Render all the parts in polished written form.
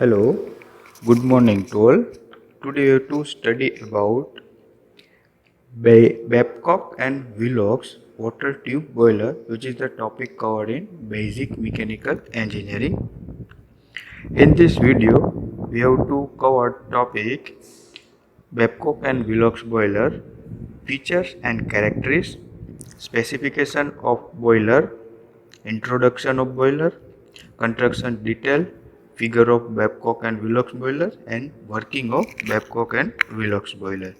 Hello, good morning to all. Today we have to study about Babcock and Willock's water tube boiler, which is the topic covered in basic mechanical engineering. In this video, we have to cover topic Babcock and Willock's boiler, features and characteristics, specification of boiler, introduction of boiler, construction detail, figure of Babcock and Willock's boiler, and working of Babcock and Willock's boiler.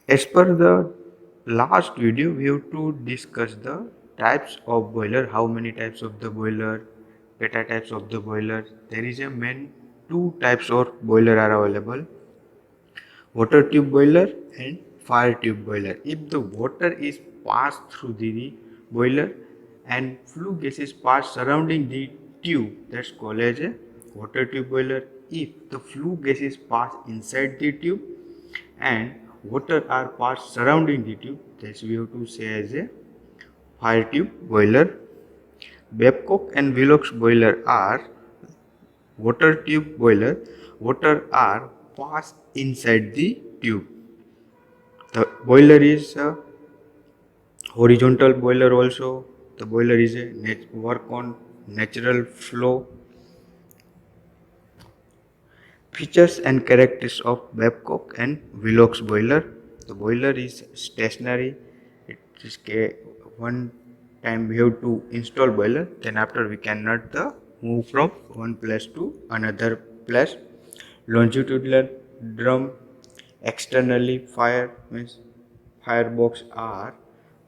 As per the last video, we have to discuss the types of boiler, how many types of the boiler, beta types of the boiler. There is a main two types of boiler are available: water tube boiler and fire tube boiler. If the water is passed through the boiler and flue gases pass surrounding the tube, that's called as a water tube boiler. If the flue gases pass inside the tube and water are passed surrounding the tube, that's we have to say as a fire tube boiler. Babcock and Willock's boiler are water tube boiler. Water are passed inside the tube. The boiler is a horizontal boiler also. The boiler is a work on natural flow. Features and characteristics of Babcock and Willock's boiler. The boiler is stationary. It is one time we have to install boiler, then after we cannot move from one place to another place. Longitudinal drum, externally fire means firebox are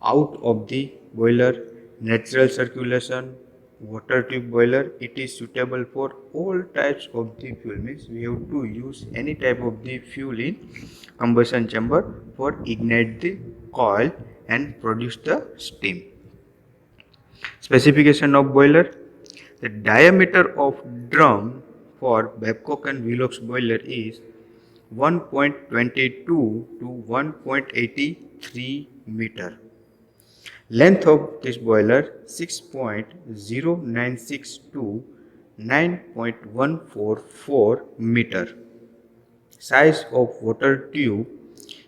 out of the boiler. Natural circulation, water tube boiler, it is suitable for all types of the fuel, means we have to use any type of the fuel in combustion chamber for ignite the coil and produce the steam. Specification of boiler: the diameter of drum for Babcock and Willock's boiler is 1.22 to 1.83 meter. Length of this boiler 6.096 to 9.144 meter. Size of water tube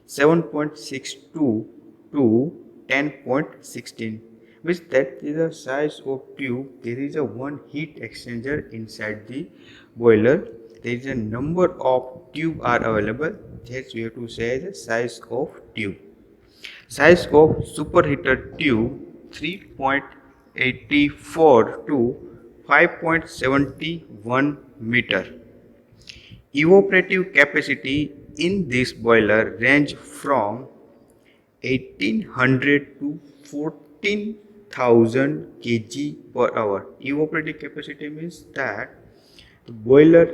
7.62 to 10.16. Which that is the size of tube. There is a one heat exchanger inside the boiler. There is a number of tube are available. That we have to say the size of tube. Size of superheater tube 3.84 to 5.71 meter. Evaporative capacity in this boiler range from 1800 to 14,000 kg per hour. Evaporative capacity means that the boiler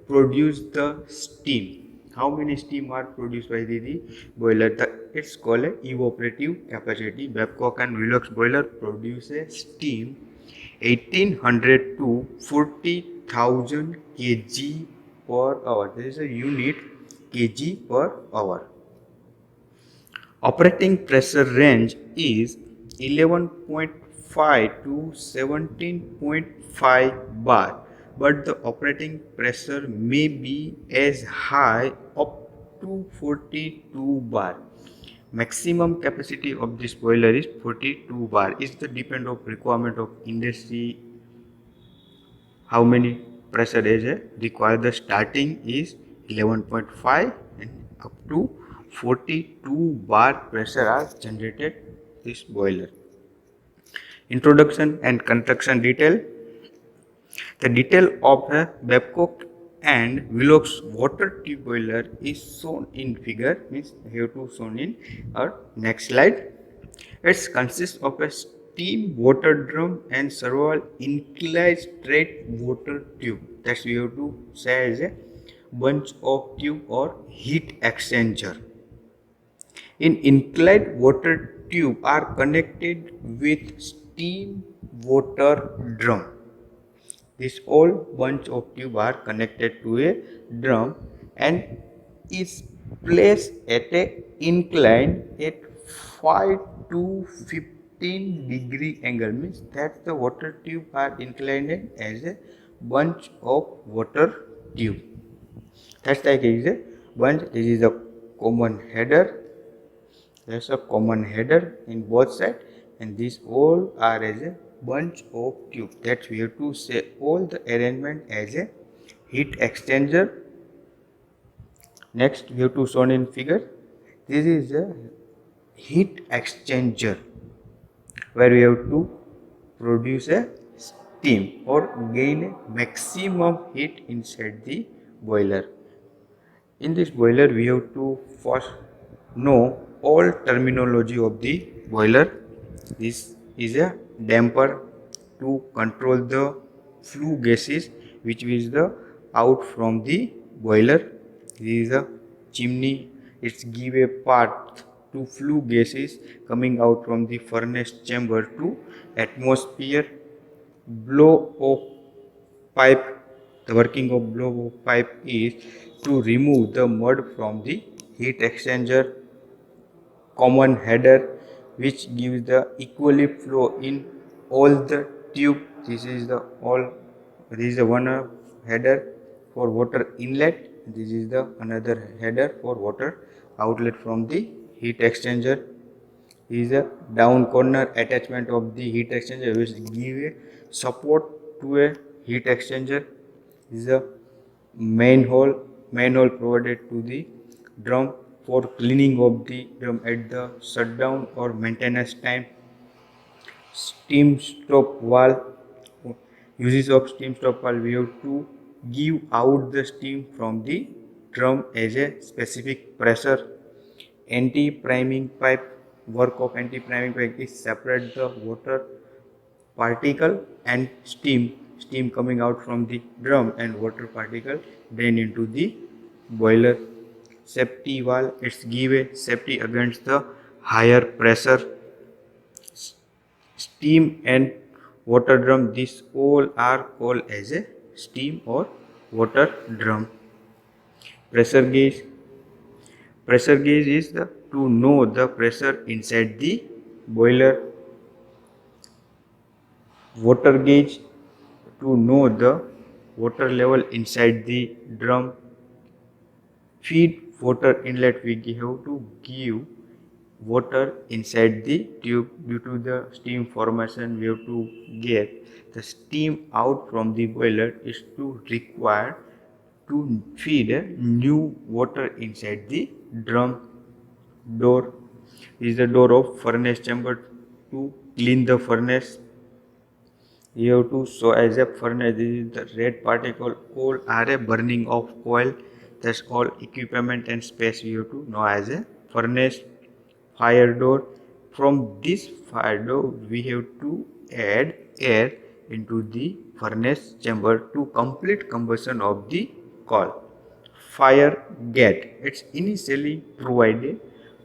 produces the steam. How many steam are produced by the boiler? It's called a evaporative capacity. Babcock and Willock's boiler produces steam 1800 to 40,000 kg per hour. There is a unit kg per hour. Operating pressure range is 11.5 to 17.5 bar, but the operating pressure may be as high up to 42 bar. Maximum capacity of this boiler is 42 bar. It's the depend of requirement of industry. How many pressure is required? The starting is 11.5 and up to 42 bar pressure are generated this boiler. Introduction and construction detail. The detail of a Babcock and Willock's water tube boiler is shown in figure, means here to shown in our next slide. It consists of a steam water drum and several inclined straight water tube. That's we have to say as a bunch of tube or heat exchanger. In inclined water tube are connected with steam water drum. This all bunch of tube are connected to a drum and is placed at a incline at 5 to 15 degree angle, means that the water tube are inclined as a bunch of water tube. That's like it is a bunch. This is a common header. There's a common header in both sides, and these all are as a bunch of tube. That we have to say all the arrangement as a heat exchanger. Next, we have to show in figure. This is a heat exchanger where we have to produce a steam or gain a maximum heat inside the boiler. In this boiler, we have to first know all terminology of the boiler. This is a damper to control the flue gases which is the out from the boiler. This is a chimney. It's give a path to flue gases coming out from the furnace chamber to atmosphere. Blow off pipe. The working of blow off pipe is to remove the mud from the heat exchanger. Common header which gives the equally flow in all the tube. This is the one header for water inlet. This is the another header for water outlet from the heat exchanger. This is a down corner attachment of the heat exchanger which give a support to a heat exchanger. This is a manhole provided to the drum for cleaning of the drum at the shutdown or maintenance time. Steam stop valve. Uses of steam stop valve, we have to give out the steam from the drum as a specific pressure. Anti-priming pipe. Work of anti-priming pipe is separate the water particle and steam coming out from the drum and water particle drain into the boiler. Safety valve, it's give a safety against the higher pressure. Steam and water drum, these all are called as a steam or water drum. Pressure gauge. Pressure gauge is to know the pressure inside the boiler. Water gauge, to know the water level inside the drum. Feed water inlet, we have to give water inside the tube. Due to the steam formation, we have to get the steam out from the boiler is to require to feed a new water inside the drum. Door is the door of furnace chamber to clean the furnace. You have to show as a furnace. This is the red particle. All are a burning of oil. That's all equipment and space we have to know as a furnace. Fire door. From this fire door, we have to add air into the furnace chamber to complete combustion of the coal. Fire gate. It's initially provided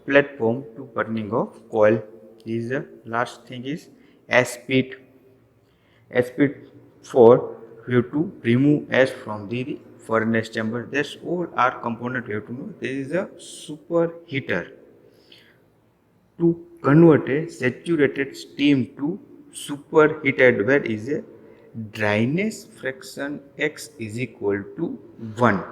platform to burning of coal. This is the last thing is ash pit. Ash pit for we have to remove ash from the furnace chamber. That's all our component we have to know. There is a superheater to convert a saturated steam to superheated, where is a dryness fraction X is equal to 1.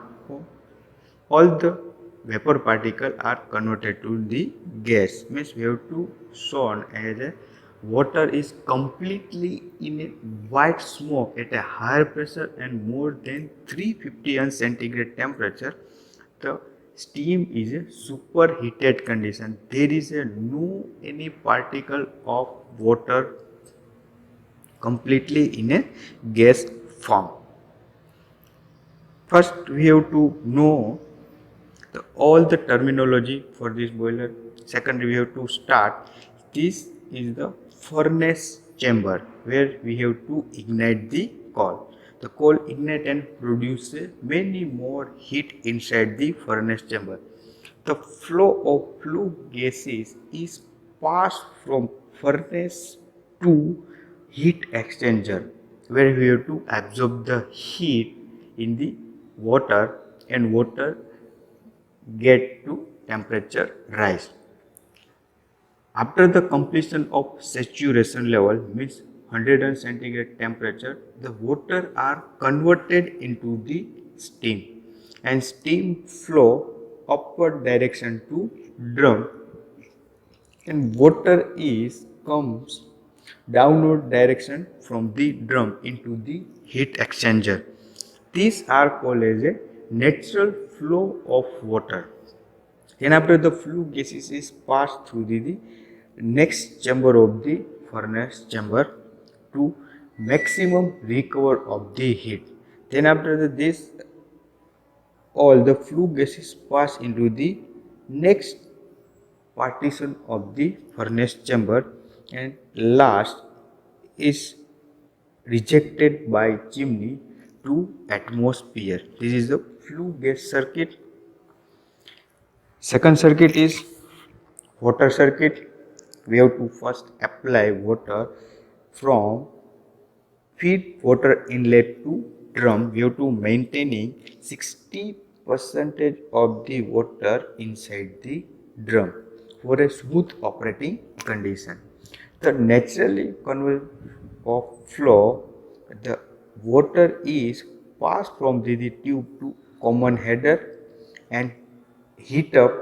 All the vapor particle are converted to the gas. Means we have to show as a water is completely in a white smoke at a higher pressure and more than 350 centigrade temperature. The steam is a superheated condition. There is a no any particle of water completely in a gas form. First we have to know all the terminology for this boiler. Second, we have to start. This is the furnace chamber where we have to ignite the coal. The coal ignite and produce many more heat inside the furnace chamber. The flow of flue gases is passed from furnace to heat exchanger, where we have to absorb the heat in the water and water get to temperature rise. After the completion of saturation level, means 100 centigrade temperature, the water are converted into the steam, and steam flow upward direction to drum, and water is comes downward direction from the drum into the heat exchanger. These are called as a natural flow of water. Then after the flue gases is passed through the next chamber of the furnace chamber to maximum recover of the heat. Then after this all the flue gases pass into the next partition of the furnace chamber, and last is rejected by chimney to atmosphere. This is the flue gas circuit. Second circuit is water circuit. We have to first apply water from feed water inlet to drum. We have to maintaining 60 percentage of the water inside the drum for a smooth operating condition. The naturally convey of flow, the water is passed from the tube to common header and heat up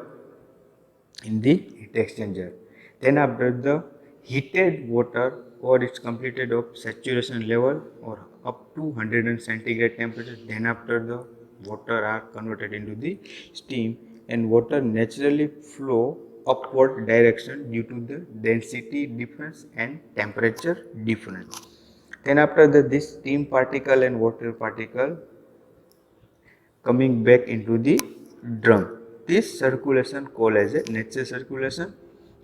in the heat exchanger. Then after the heated water or it's completed of saturation level or up to 100 centigrade temperature, then after the water are converted into the steam, and water naturally flow upward direction due to the density difference and temperature difference. Then after this steam particle and water particle coming back into the drum. This circulation called as a natural circulation,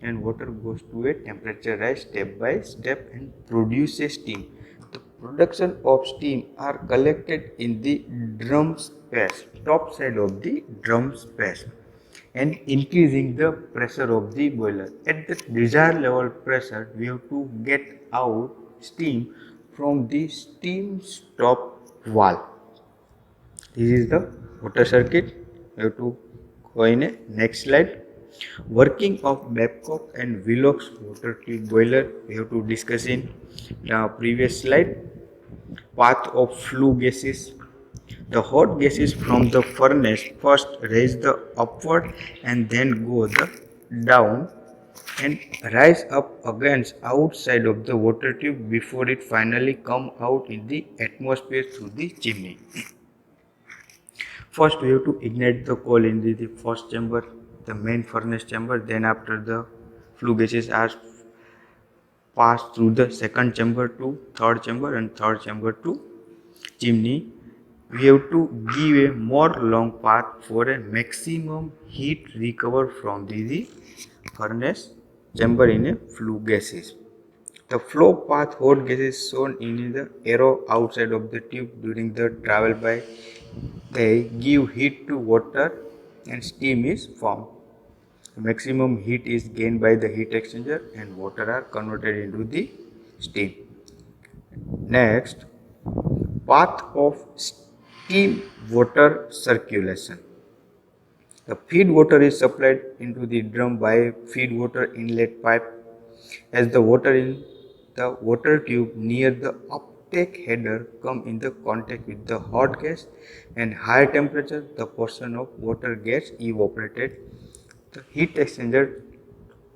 and water goes to a temperature rise step by step and produces steam. The production of steam are collected in the drum space, top side of the drum space, and increasing the pressure of the boiler. At the desired level pressure, we have to get out steam from the steam stop valve. This is the water circuit. We have to go in a next slide. Working of Babcock and Willox water tube boiler. We have to discuss in previous slide. Path of flue gases. The hot gases from the furnace first raise the upward and then go the down and rise up against outside of the water tube before it finally come out in the atmosphere through the chimney. First, we have to ignite the coal in the first chamber, the main furnace chamber. Then, after the flue gases are passed through the second chamber to third chamber and third chamber to chimney, we have to give a more long path for a maximum heat recover from the furnace chamber in a flue gases. The flow path hot gases shown in the arrow outside of the tube during the travel by. They give heat to water and steam is formed. The maximum heat is gained by the heat exchanger and water are converted into the steam. Next, path of steam water circulation. The feed water is supplied into the drum by a feed water inlet pipe. As the water in the water tube near the uptake header come in the contact with the hot gas and higher temperature, the portion of water gets evaporated. The heat exchanger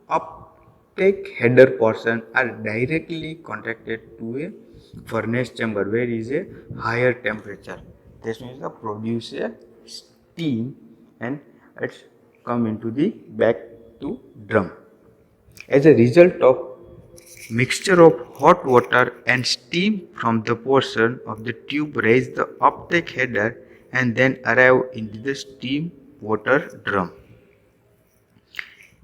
uptake header portion are directly contacted to a furnace chamber where is a higher temperature. This means the produce a steam and it's come into the back to drum. As a result of mixture of hot water and steam from the portion of the tube raise the uptake header and then arrive into the steam water drum.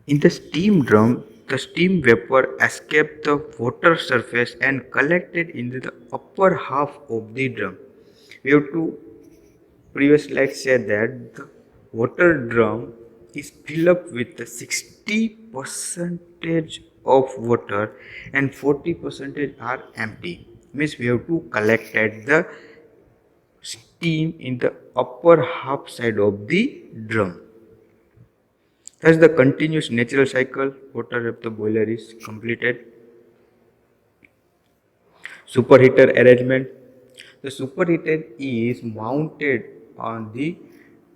In the steam drum, the steam vapor escaped the water surface and collected into the upper half of the drum. We have to previous slide said that the water drum is filled up with the 60% of water and 40% are empty. Means we have to collect the steam in the upper half side of the drum. Thus the continuous natural cycle water of the boiler is completed. Superheater arrangement. The superheater is mounted on the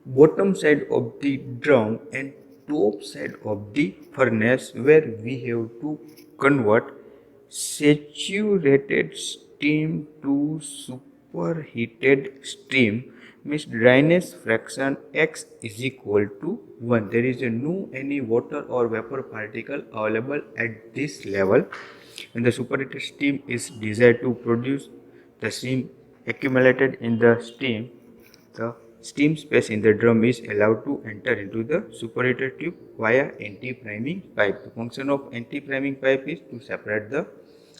bottom side of the drum and top side of the furnace, where we have to convert saturated steam to superheated steam. Means dryness fraction X is equal to 1. There is no any water or vapor particle available at this level. When the superheated steam is desired to produce the steam accumulated in the steam, the steam space in the drum is allowed to enter into the superheated tube via anti-priming pipe. The function of anti-priming pipe is to separate the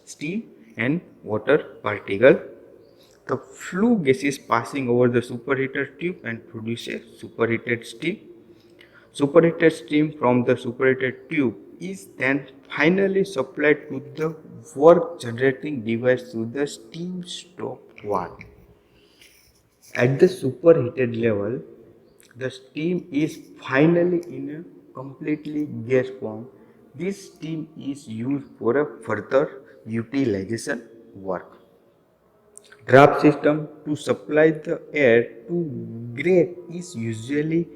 steam and water particle. The flue gas is passing over the superheated tube and produces superheated steam. Superheated steam from the superheated tube is then finally supplied to the work generating device through the steam stop valve. At the superheated level, the steam is finally in a completely gas form. This steam is used for a further utilization work. Draft system to supply the air to grate is usually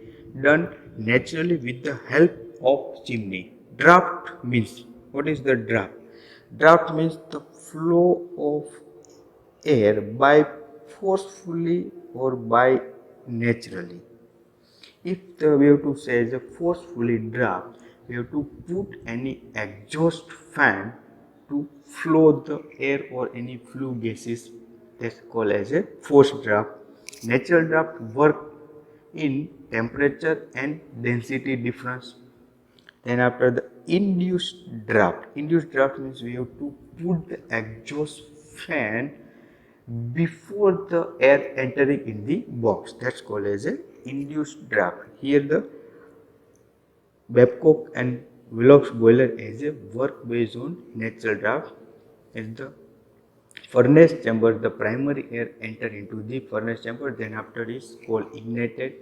done naturally with the help of chimney. Draft means, what is the draft? Draft means the flow of air by forcefully or by naturally. If we have to say the forcefully draft, we have to put any exhaust fan to flow the air or any flue gases. That's called as a forced draft. Natural draft work in temperature and density difference. Then after the induced draft means we have to put the exhaust fan before the air entering in the box. That's called as a induced draft. Here the Babcock and Willox boiler is a work based on natural draft. In the furnace chamber, the primary air enter into the furnace chamber, then after is called ignited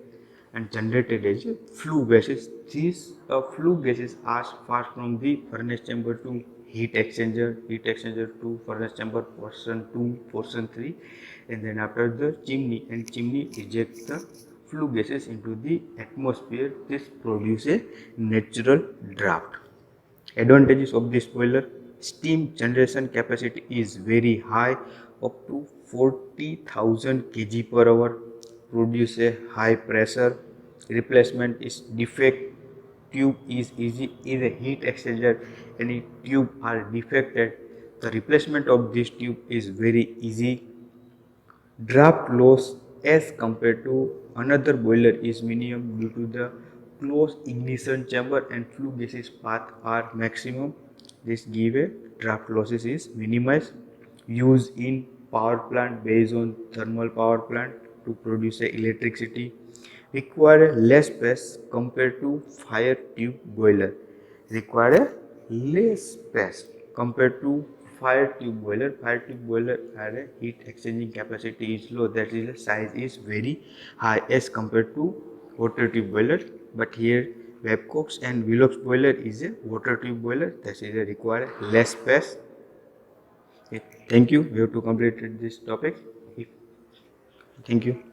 and generated as flue gases. These flue gases are passed from the furnace chamber to heat exchanger to furnace chamber portion 2, portion 3, and then after the chimney, and chimney ejects the flue gases into the atmosphere. This produces natural draft. Advantages of this boiler: steam generation capacity is very high, up to 40,000 kg per hour, produce a high pressure, replacement is defect, tube is easy. In a heat exchanger, any tube are defected, the replacement of this tube is very easy. Draft loss as compared to another boiler is minimum due to the closed ignition chamber and flue gases path are maximum. This give a draft losses is minimized. Use in power plant based on thermal power plant to produce electricity. Require less space compared to fire tube boiler. Require less space compared to fire tube boiler. Fire tube boiler had a heat exchanging capacity is low, that is the size is very high as compared to water tube boiler. But here Babcock's and Willox boiler is a water tube boiler, that is a require less space. Okay. Thank you. We have to complete this topic. Thank you.